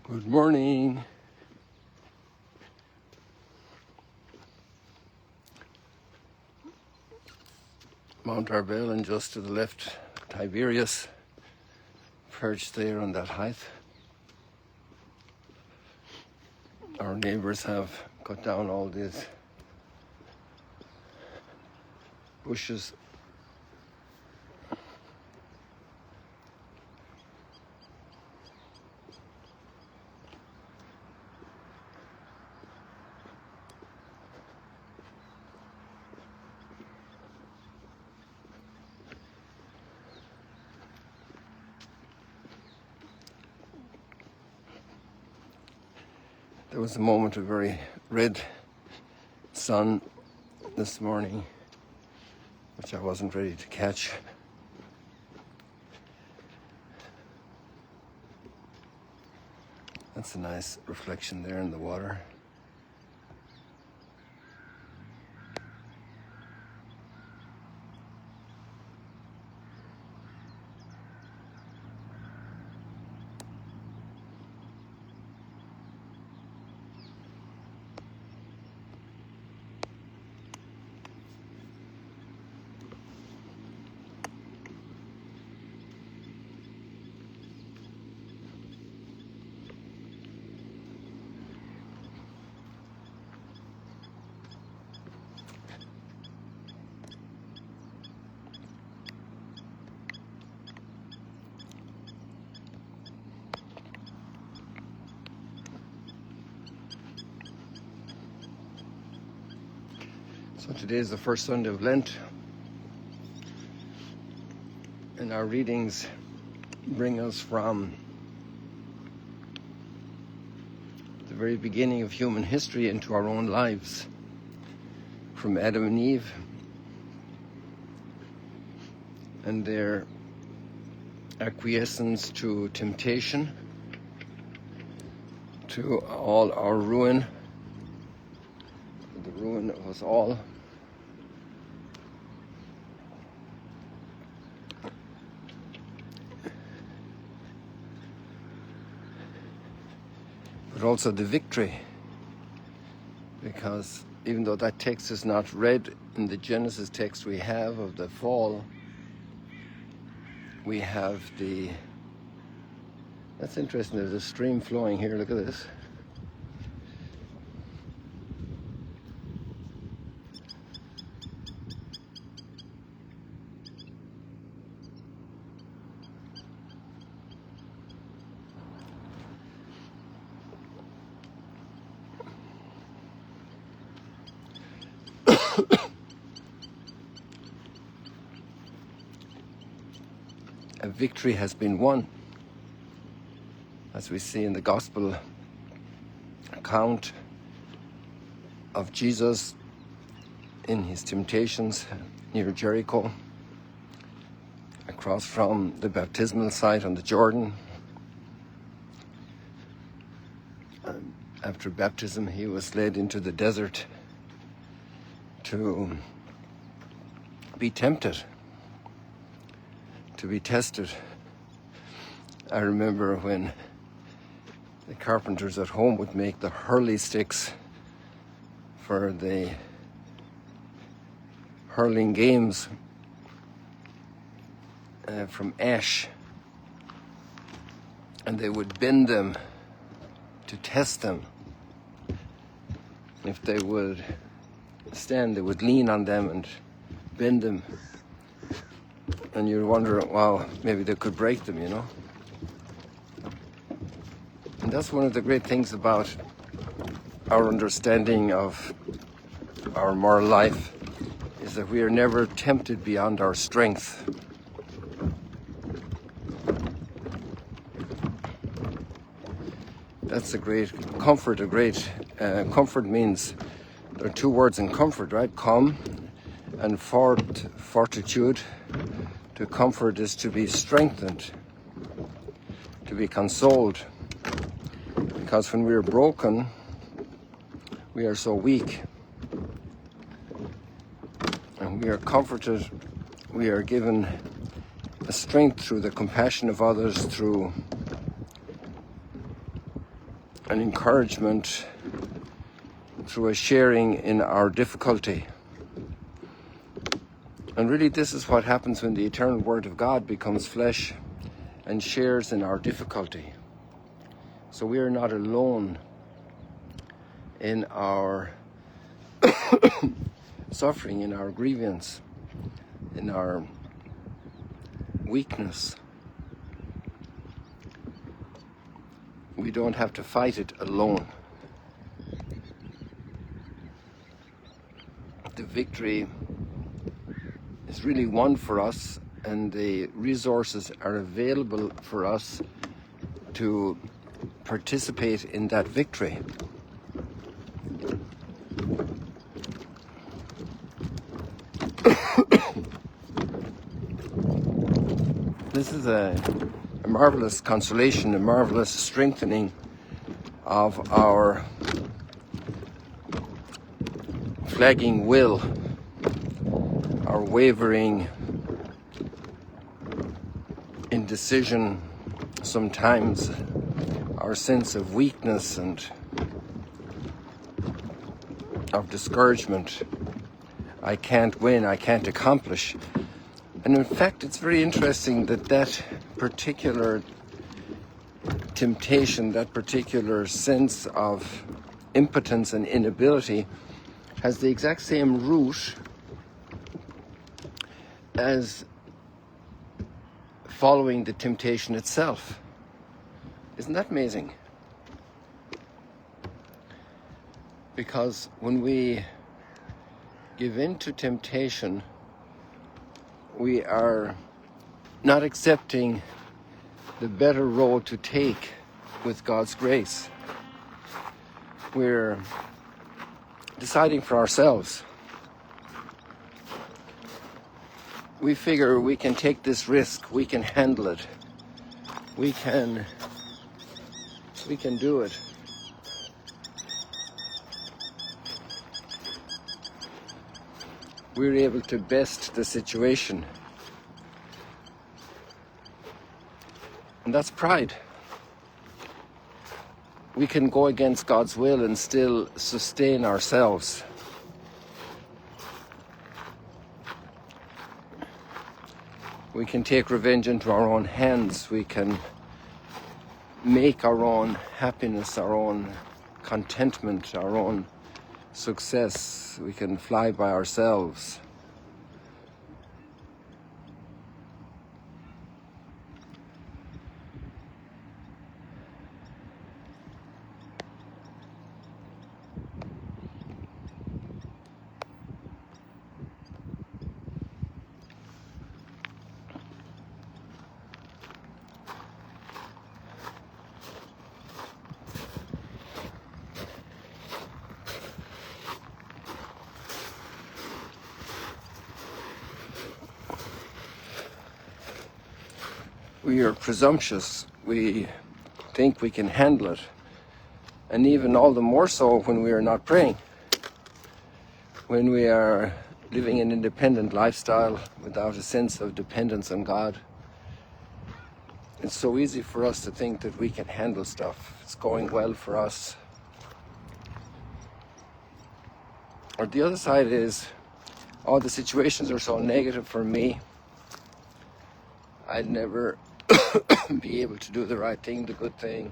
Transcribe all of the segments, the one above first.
Good morning. Mount Arbel, and just to the left, Tiberius, perched there on that height. Our neighbours have cut down all these bushes. There was a moment of very red sun this morning, which I wasn't ready to catch. That's a nice reflection there in the water. So today is the first Sunday of Lent, and our readings bring us from the very beginning of human history into our own lives, from Adam and Eve and their acquiescence to temptation, to all our ruin, the ruin of us all. But also the victory, because even though that text is not read in the Genesis text we have of the fall, we have that's interesting, there's a stream flowing here, look at this. A victory has been won, as we see in the gospel account of Jesus in his temptations near Jericho, across from the baptismal site on the Jordan. After baptism, he was led into the desert to be tempted, to be tested. I remember when the carpenters at home would make the hurley sticks for the hurling games from ash, and they would bend them to test them. If they would stand, they would lean on them and bend them. And you'd wonder, wow, maybe they could break them, you know. And that's one of the great things about our understanding of our moral life, is that we are never tempted beyond our strength. That's a great comfort. Comfort means, there are two words in comfort, right? Com and fortitude. To comfort is to be strengthened, to be consoled. Because when we are broken, we are so weak. And we are comforted, we are given a strength through the compassion of others, through an encouragement through a sharing in our difficulty. And really this is what happens when the eternal Word of God becomes flesh and shares in our difficulty. So we are not alone in our suffering, in our grievance, in our weakness. We don't have to fight it alone. The victory is really won for us, and the resources are available for us to participate in that victory. This is a marvelous consolation, a marvelous strengthening of our flagging will, our wavering indecision, sometimes our sense of weakness and of discouragement. I can't win, I can't accomplish. And in fact, it's very interesting that that particular temptation, that particular sense of impotence and inability has the exact same root as following the temptation itself. Isn't that amazing? Because when we give in to temptation, we are not accepting the better road to take with God's grace. We're deciding for ourselves. We figure we can take this risk, we can handle it, we can do it. We're able to best the situation. And that's pride. We can go against God's will and still sustain ourselves. We can take revenge into our own hands. We can make our own happiness, our own contentment, our own success. We can fly by ourselves. We are presumptuous. We think we can handle it. And even all the more so when we are not praying. When we are living an independent lifestyle without a sense of dependence on God. It's so easy for us to think that we can handle stuff. It's going well for us. Or the other side is, oh, the situations are so negative for me. I'd never be able to do the right thing, the good thing.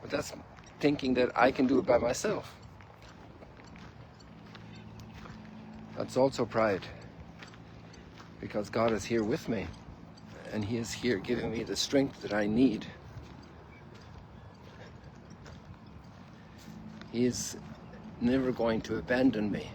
But that's thinking that I can do it by myself. That's also pride. Because God is here with me. And He is here giving me the strength that I need. He is never going to abandon me.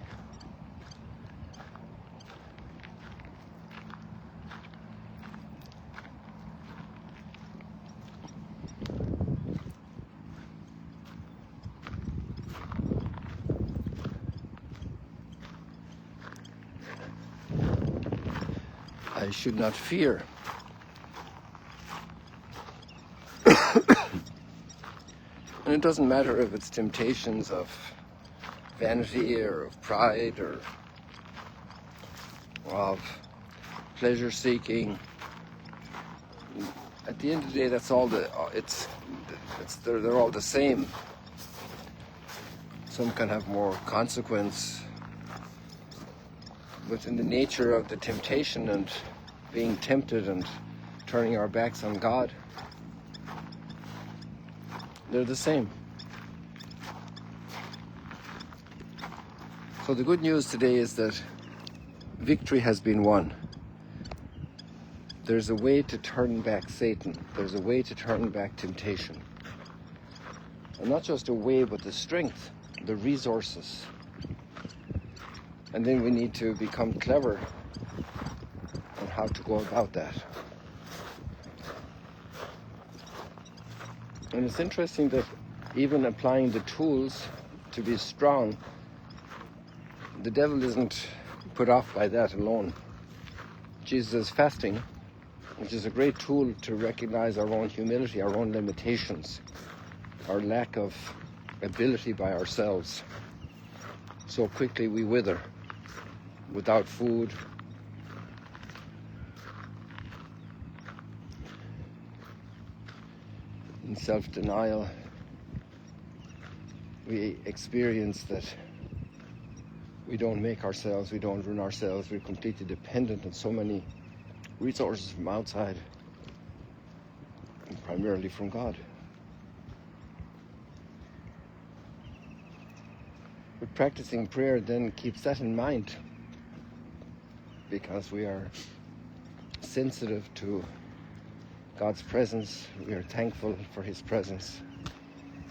I should not fear. And it doesn't matter if it's temptations of vanity or of pride or of pleasure seeking. At the end of the day, that's all it's They're all the same. Some can have more consequence, but in the nature of the temptation and being tempted and turning our backs on God, they're the same. So the good news today is that victory has been won. There's a way to turn back Satan. There's a way to turn back temptation. And not just a way, but the strength, the resources. And then we need to become clever on how to go about that. And it's interesting that even applying the tools to be strong, the devil isn't put off by that alone. Jesus is fasting, which is a great tool to recognize our own humility, our own limitations, our lack of ability by ourselves. So quickly we wither without food, in self-denial. We experience that we don't make ourselves, we don't run ourselves, we're completely dependent on so many resources from outside, and primarily from God. But practicing prayer then keeps that in mind, because we are sensitive to God's presence, we are thankful for His presence.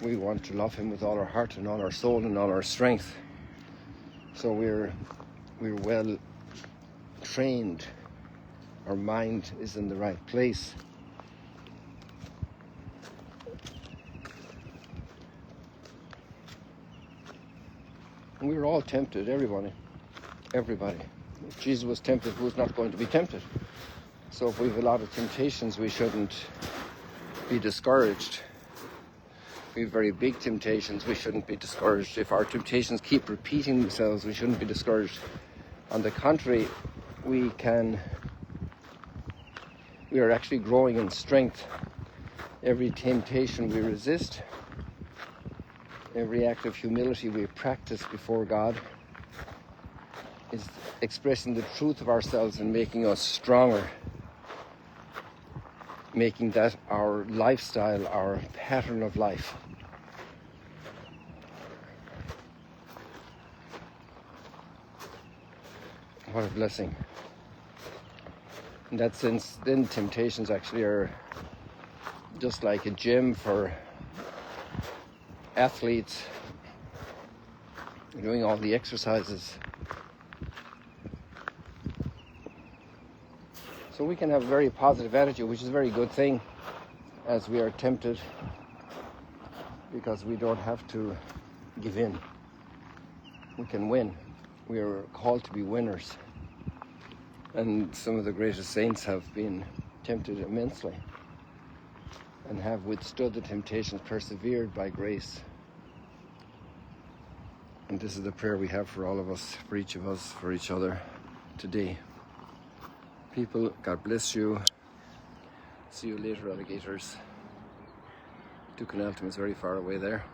We want to love Him with all our heart and all our soul and all our strength. So we're well trained. Our mind is in the right place. And we're all tempted, everybody. If Jesus was tempted, who's not going to be tempted? So if we have a lot of temptations, we shouldn't be discouraged. If we have very big temptations, we shouldn't be discouraged. If our temptations keep repeating themselves, we shouldn't be discouraged. On the contrary, we are actually growing in strength. Every temptation we resist, every act of humility we practice before God is expressing the truth of ourselves and making us stronger, making that our lifestyle, our pattern of life. What a blessing. In that sense, then temptations actually are just like a gym for athletes doing all the exercises. So we can have a very positive attitude, which is a very good thing as we are tempted, because we don't have to give in. We can win. We are called to be winners. And some of the greatest saints have been tempted immensely and have withstood the temptations, persevered by grace. And this is the prayer we have for all of us, for each of us, for each other today. People, God bless you. See you later, alligators. Ducanaltum is very far away there.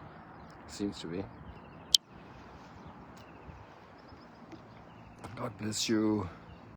Seems to be. God bless you.